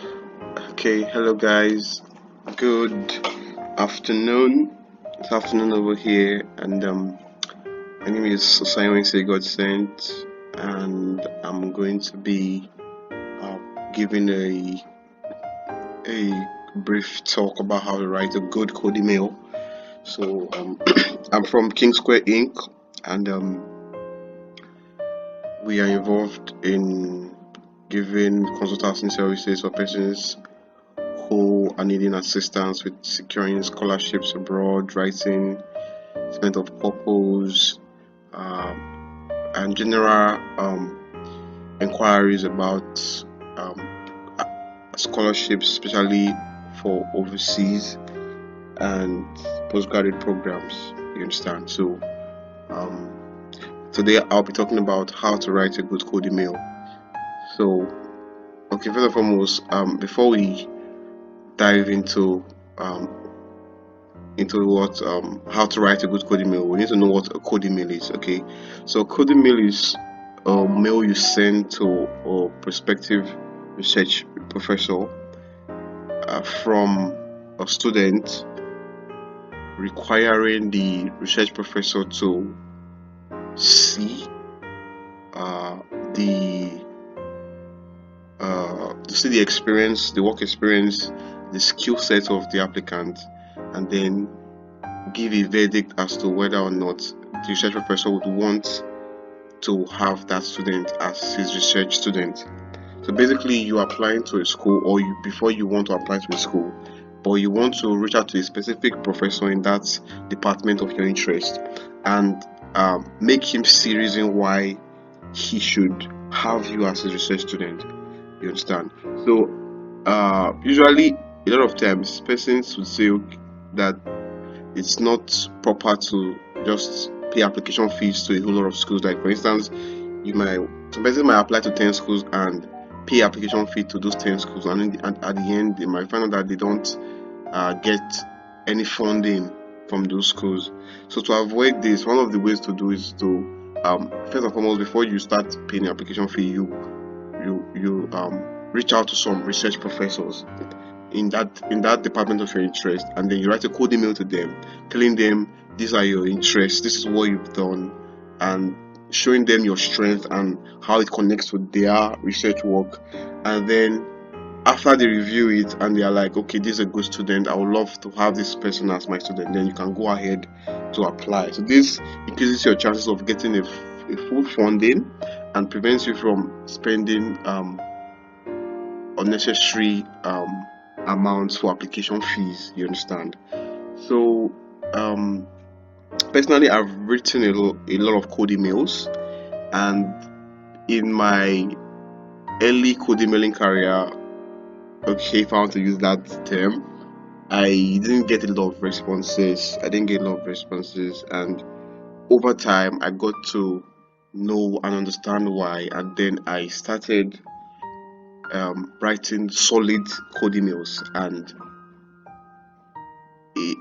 Okay, hello guys. Good afternoon. It's afternoon over here, and my name is Simon Say God Sent, and I'm going to be uh, giving a brief talk about how to write a good code email. So I'm from King Square Inc. and we are involved in giving consultancy services for persons who are needing assistance with securing scholarships abroad, writing statement of purpose, and general inquiries about scholarships, especially for overseas and postgraduate programs. You understand? So um, today I'll be talking about how to write a good code email. So, okay, first and foremost, before we dive um, into what how to write a good code email, we need to know what a code email is. Okay, so a code email is a mail you send to a prospective research professor from a student, requiring the research professor to see uh, the to see the experience, the work experience, the skill set of the applicant, and then give a verdict as to whether or not the research professor would want to have that student as his research student. So basically, you're applying to a school, or before you want to apply to a school, but you want to reach out to a specific professor in that department of your interest and make him see reason why he should have you as his research student. You understand? So usually, a lot of times, persons would say that it's not proper to just pay application fees to a whole lot of schools. Like for instance, some person might apply to 10 schools and pay application fee to those 10 schools, and at the end they might find out that they don't get any funding from those schools. So to avoid this, one of the ways to do is to first and foremost, before you start paying the application fee, you reach out to some research professors in that department of your interest, and then you write a code email to them telling them these are your interests, this is what you've done, and showing them your strength and how it connects with their research work. And then after they review it and they are like, okay, this is a good student, I would love to have this person as my student, then you can go ahead to apply. So this increases your chances of getting a full funding and prevents you from spending unnecessary amounts for application fees. You understand? So personally, I've written a lot of code emails, and in my early code emailing career, okay, if I want to use that term, I didn't get a lot of responses. And over time, I got to know and understand why, and then I started writing solid code emails, and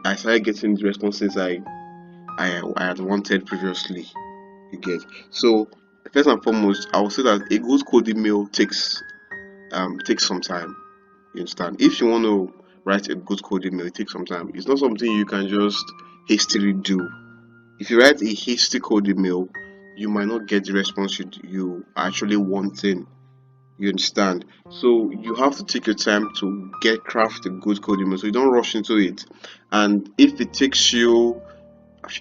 I started getting the responses I had wanted previously. You get. So first and foremost, I would say that a good code email takes some time. You understand? If you want to write a good code email, it takes some time. It's not something you can just hastily do. If you write a hasty code email, you might not get the response you are actually wanting. You understand? So you have to take your time to craft a good code email, so you don't rush into it. And if it takes you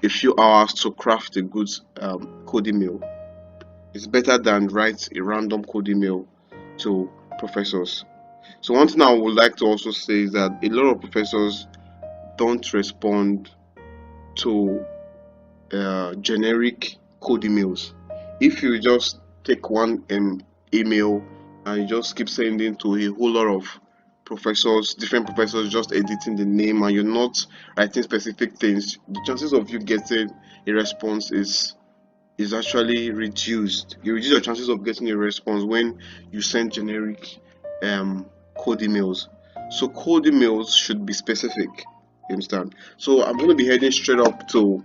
a few hours to craft a good code email, it's better than write a random code email to professors. So one thing I would like to also say is that a lot of professors don't respond to generic code emails. If you just take one email and you just keep sending to a whole lot of professors, different professors, just editing the name, and you're not writing specific things, the chances of you getting a response is actually reduced. You reduce your chances of getting a response when you send generic code emails. So code emails should be specific. You understand? So I'm going to be heading straight up to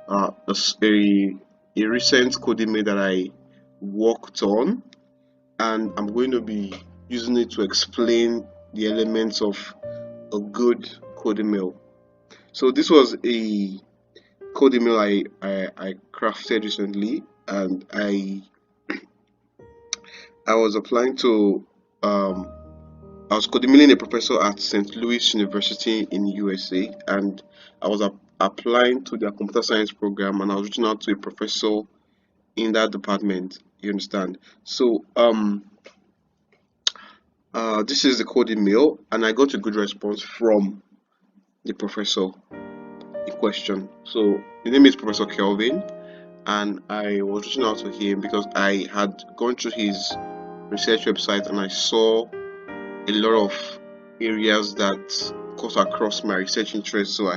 a recent code email that I worked on, and I'm going to be using it to explain the elements of a good coding mail. So this was a coding mail I crafted recently, and I was applying to um, I was codemailing a professor at St. Louis University in USA, and I was applying to their computer science program, and I was reaching out to a professor in that department. You understand? So this is the coding mail, and I got a good response from the professor in question. So his name is Professor Kelvin, and I was reaching out to him because I had gone through his research website and I saw a lot of areas that cut across my research interests. So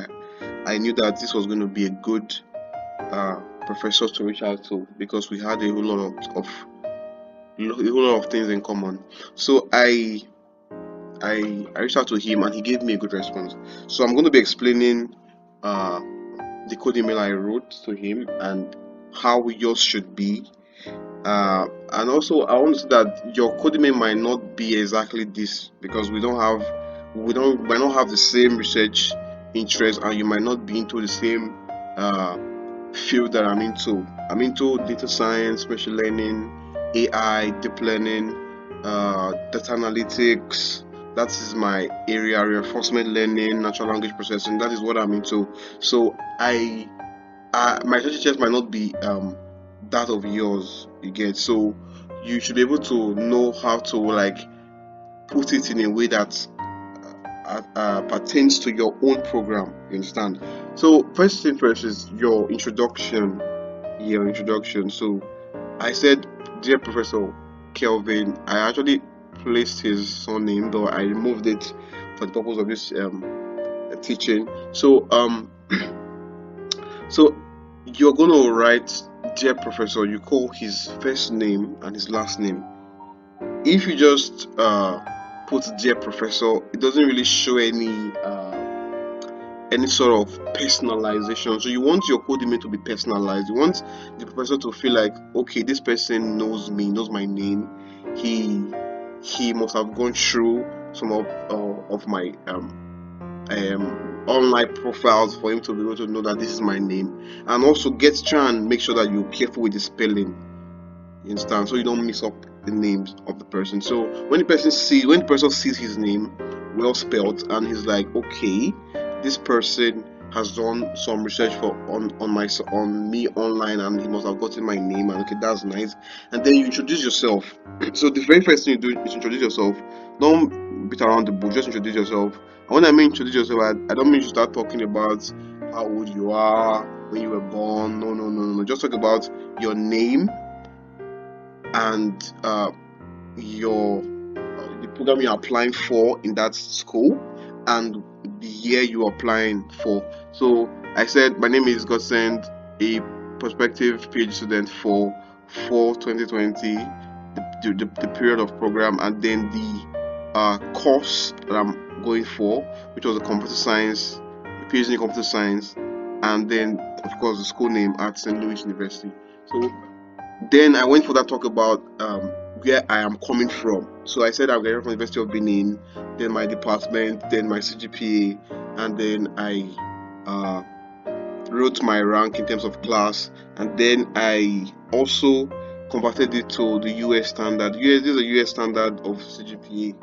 I knew that this was going to be a good professor to reach out to because we had a whole lot of things in common. So I reached out to him and he gave me a good response. So I'm going to be explaining uh, the code email I wrote to him and how yours should be. And also, I want to say that your code email might not be exactly this because might not have the same research interest, and you might not be into the same uh, field that I'm into. I'm into data science, machine learning, AI, deep learning, data analytics. That is my area. Reinforcement learning, natural language processing. That is what I'm into. So my research interest might not be that of yours. You get, so you should be able to know how to like put it in a way that pertains to your own program. You understand? So first thing first is your introduction. Your introduction. So I said, dear Professor Kelvin. I actually placed his surname, though I removed it for the purpose of this teaching. So you're gonna write, dear Professor. You call his first name and his last name. If you just put dear Professor, it doesn't really show any sort of personalization. So you want your code email to be personalized. You want the professor to feel like, okay, this person knows me, knows my name. He must have gone through some of my online profiles for him to be able to know that this is my name. And also try and make sure that you're careful with the spelling. You understand? So you don't mix up the names of the person. So when the person sees his name well spelled and he's like, okay, this person has done some research on me online and he must have gotten my name, and okay, that's nice. And then you introduce yourself. So the very first thing you do is introduce yourself. Don't beat around the bush, just introduce yourself. And when I mean introduce yourself, I don't mean you start talking about how old you are, when you were born. No. Just talk about your name and your the program you're applying for in that school and the year you're applying for. So I said my name is Godsend, a prospective PhD student for 2020, the period of program, and then the course that I'm going for, which was a computer science, a PhD in computer science, and then of course the school name at St. Louis University. So then I went for that talk about where I am coming from. So I said I'm getting from the University of Benin, then my department, then my CGPA, and then I uh, wrote my rank in terms of class, and then I also converted it to the US standard. This is a US standard of CGPA.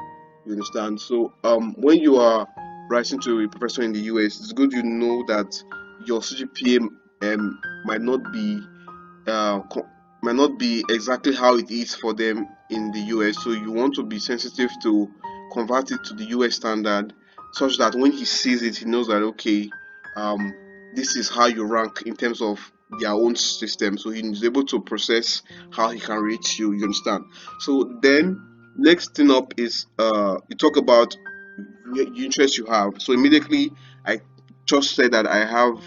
You understand? So when you are writing to a professor in the US, it's good you know that your CGPA might not be uh, might not be exactly how it is for them in the US. So you want to be sensitive to convert it to the US standard, such that when he sees it, he knows that okay, um, this is how you rank in terms of their own system. So he's able to process how he can rate you. You understand? So then next thing up is you talk about the interest you have. So immediately I just said that I have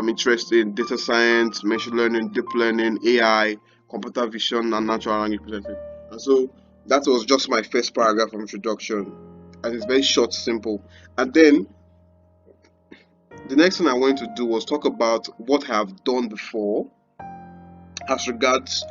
interest in data science, machine learning, deep learning, AI, computer vision, and natural language processing. And so that was just my first paragraph of introduction, and it's very short, simple. And then the next thing I wanted to do was talk about what I have done before as regards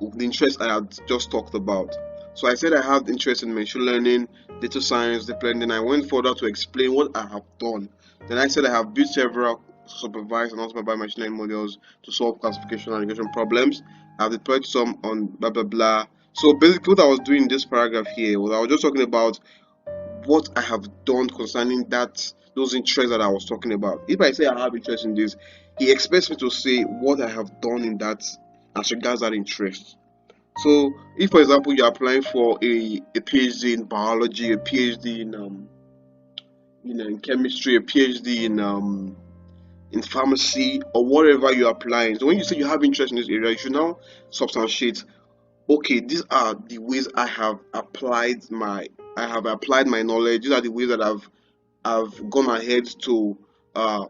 the interest I had just talked about. So I said I have interest in machine learning, data science, deep learning. I went further to explain what I have done. Then I said I have built several supervised and unsupervised machine learning models to solve classification and regression problems. I've deployed some on blah blah blah. So basically, what I was doing in this paragraph here was I was just talking about what I have done concerning those interests that I was talking about. If I say I have interest in this, he expects me to say what I have done in that as regards that interest. So, if for example you're applying for a PhD in biology, a PhD in chemistry, a PhD in pharmacy, or whatever you're applying. So when you say you have interest in this area, you should now substantiate. Okay, these are the ways I have applied my knowledge. These are the ways that I've gone ahead to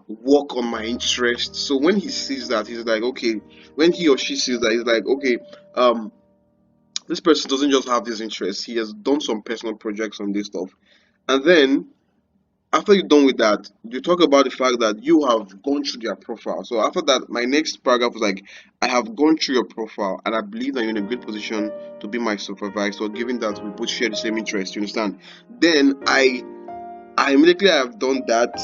work on my interest. So when he sees that, he's like, okay. When he or she sees that, he's like, okay. Um, this person doesn't just have this interest. He has done some personal projects on this stuff. And then after you're done with that, you talk about the fact that you have gone through their profile. So after that, my next paragraph was like, I have gone through your profile and I believe that you're in a good position to be my supervisor, given that we both share the same interest, you understand? Then I immediately have done that.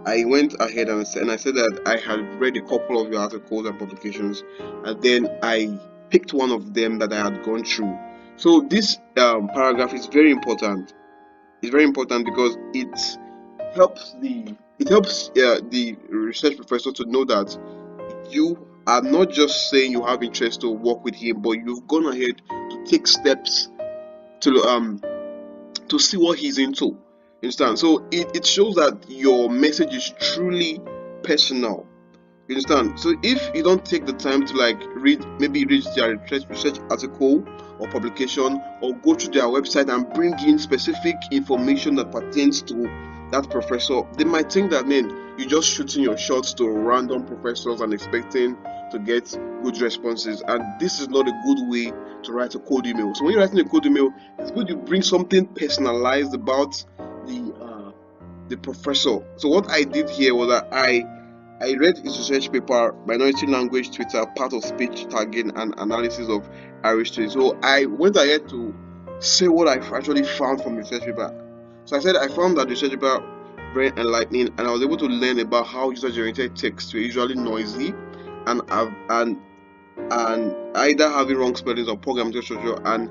I went ahead and I said that I had read a couple of your articles and publications, and then I picked one of them that I had gone through. So this paragraph is very important. It's very important because it helps the research professor to know that you are not just saying you have interest to work with him, but you've gone ahead to take steps to see what he's into. You understand? So it shows that your message is truly personal. You understand? So if you don't take the time to like maybe read their research article or publication, or go to their website and bring in specific information that pertains to that professor, they might think that, man, you're just shooting your shots to random professors and expecting to get good responses. And this is not a good way to write a code email. So when you're writing a code email, it's good you bring something personalized about the professor. So what I did here was that I read his research paper, Minority Language Twitter, Part of Speech Tagging and Analysis of Irish Tweets. So I went ahead to say what I actually found from the research paper. So I said I found that the research paper very enlightening, and I was able to learn about how user-generated texts were usually noisy and either having wrong spellings or poor grammatical structure, and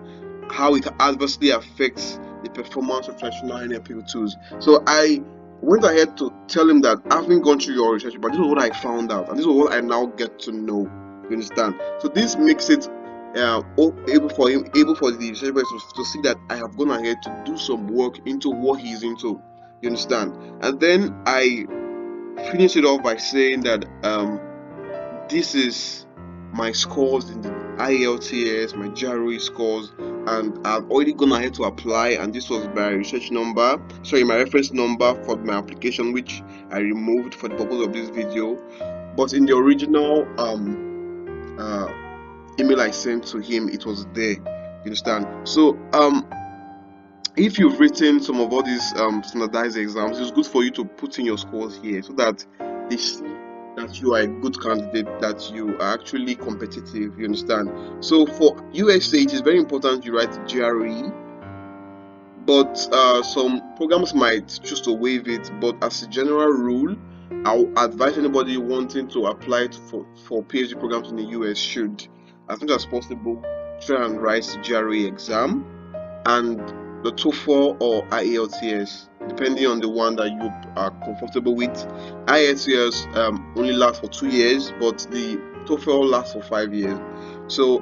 how it adversely affects the performance of traditional NLP tools. So I went ahead to tell him that having gone through your research, but this is what I found out, and this is what I now get to know. You understand? So this makes it able for the research person to see that I have gone ahead to do some work into what he's into. You understand? And then I finish it off by saying that this is my scores in the IELTS, my GRE scores, and I've already gone ahead to apply, and this was my my reference number for my application, which I removed for the purpose of this video. But in the original email I sent to him, it was there. You understand? So if you've written some of all these standardized exams, it's good for you to put in your scores here so that they see that you are a good candidate, that you are actually competitive. You understand? So for USA, it is very important you write GRE, but some programs might choose to waive it. But as a general rule, I'll advise anybody wanting to apply for PhD programs in the US should, as much as possible, try and write the GRE exam and the TOEFL or IELTS, depending on the one that you are comfortable with. IELTS only lasts for 2 years, but the TOEFL lasts for 5 years. So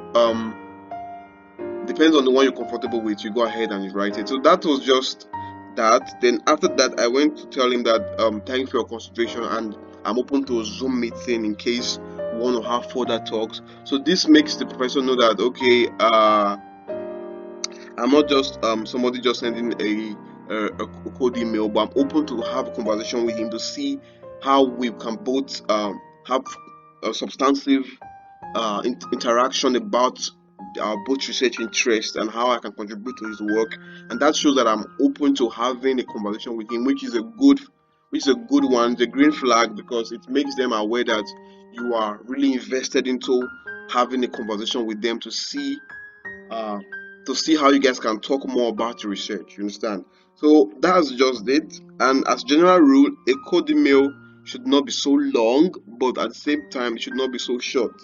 depends on the one you're comfortable with, you go ahead and you write it. So that was just that. Then after that, I went to tell him that thank you for your consideration, and I'm open to a Zoom meeting in case we want to have further talks. So this makes the professor know that okay, I'm not just somebody just sending a code email, but I'm open to have a conversation with him to see how we can both have a substantive interaction about our both research interests and how I can contribute to his work. And that shows that I'm open to having a conversation with him, which is a good one. It's a green flag because it makes them aware that you are really invested into having a conversation with them to see to see how you guys can talk more about your research. You understand? So that's just it. And as general rule, a code email should not be so long, but at the same time, it should not be so short.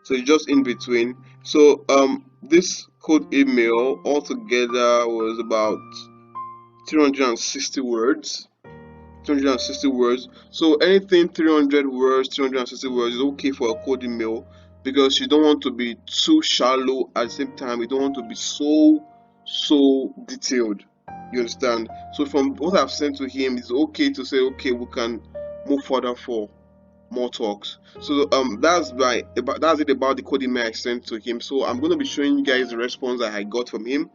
So it's just in between. So this code email altogether was about 360 words. 360 words. So anything 300 words, 360 words is okay for a code email, because you don't want to be too shallow. At the same time, you don't want to be so detailed. You understand? So from what I've sent to him, it's okay to say, okay, we can move further for more talks. So that's it about the code email I sent to him. So I'm going to be showing you guys the response that I got from him.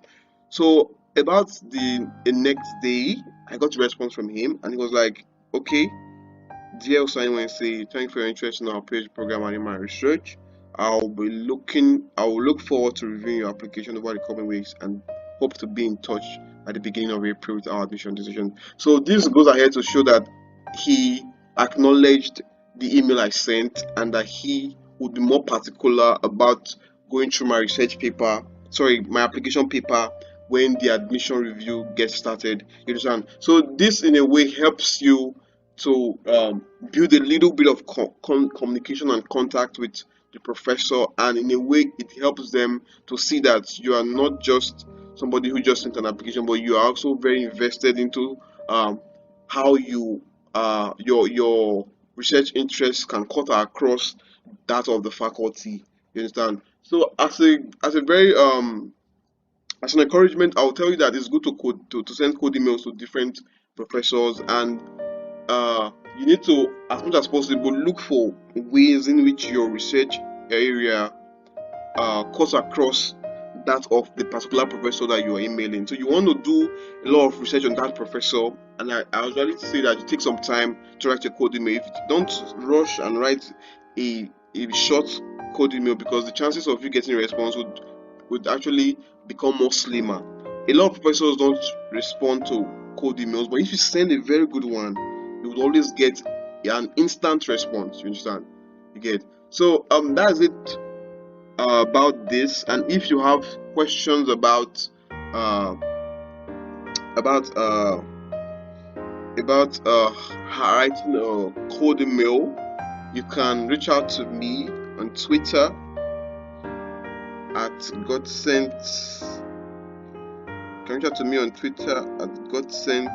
So about the next day, I got a response from him, and he was like, "Okay, dear Usain Wednesday, thank you for your interest in our PhD program and in my research. I will look forward to reviewing your application over the coming weeks and hope to be in touch at the beginning of April with our admission decision." So this goes ahead to show that he acknowledged the email I sent, and that he would be more particular about going through my application paper when the admission review gets started. You understand? So this in a way helps you to build a little bit of communication and contact with the professor, and in a way it helps them to see that you are not just somebody who just sent an application, but you are also very invested into how your research interests can cut across that of the faculty. You understand? So as a very as an encouragement, I'll tell you that it's good to send code emails to different professors, and you need to, as much as possible, look for ways in which your research area cuts across that of the particular professor that you are emailing. So you want to do a lot of research on that professor, and I usually say that you take some time to write your code email. If you don't rush and write a short code email, because the chances of you getting a response would actually become more slimmer. A lot of professors don't respond to code emails, but if you send a very good one, you would always get an instant response. You understand? You get. So that's it about this. And if you have questions about uh, about uh, writing a code email, you can reach out to me on Twitter at GodSent. You can reach out to me on Twitter at GodSent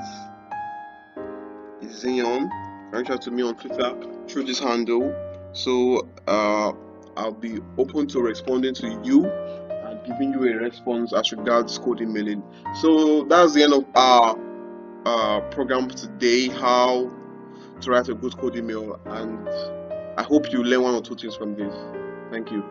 Zion. You can reach out to me on Twitter through this handle. So I'll be open to responding to you and giving you a response as regards code emailing. So that's the end of our program today, how to write a good code email, and I hope you learn one or two things from this. Thank you.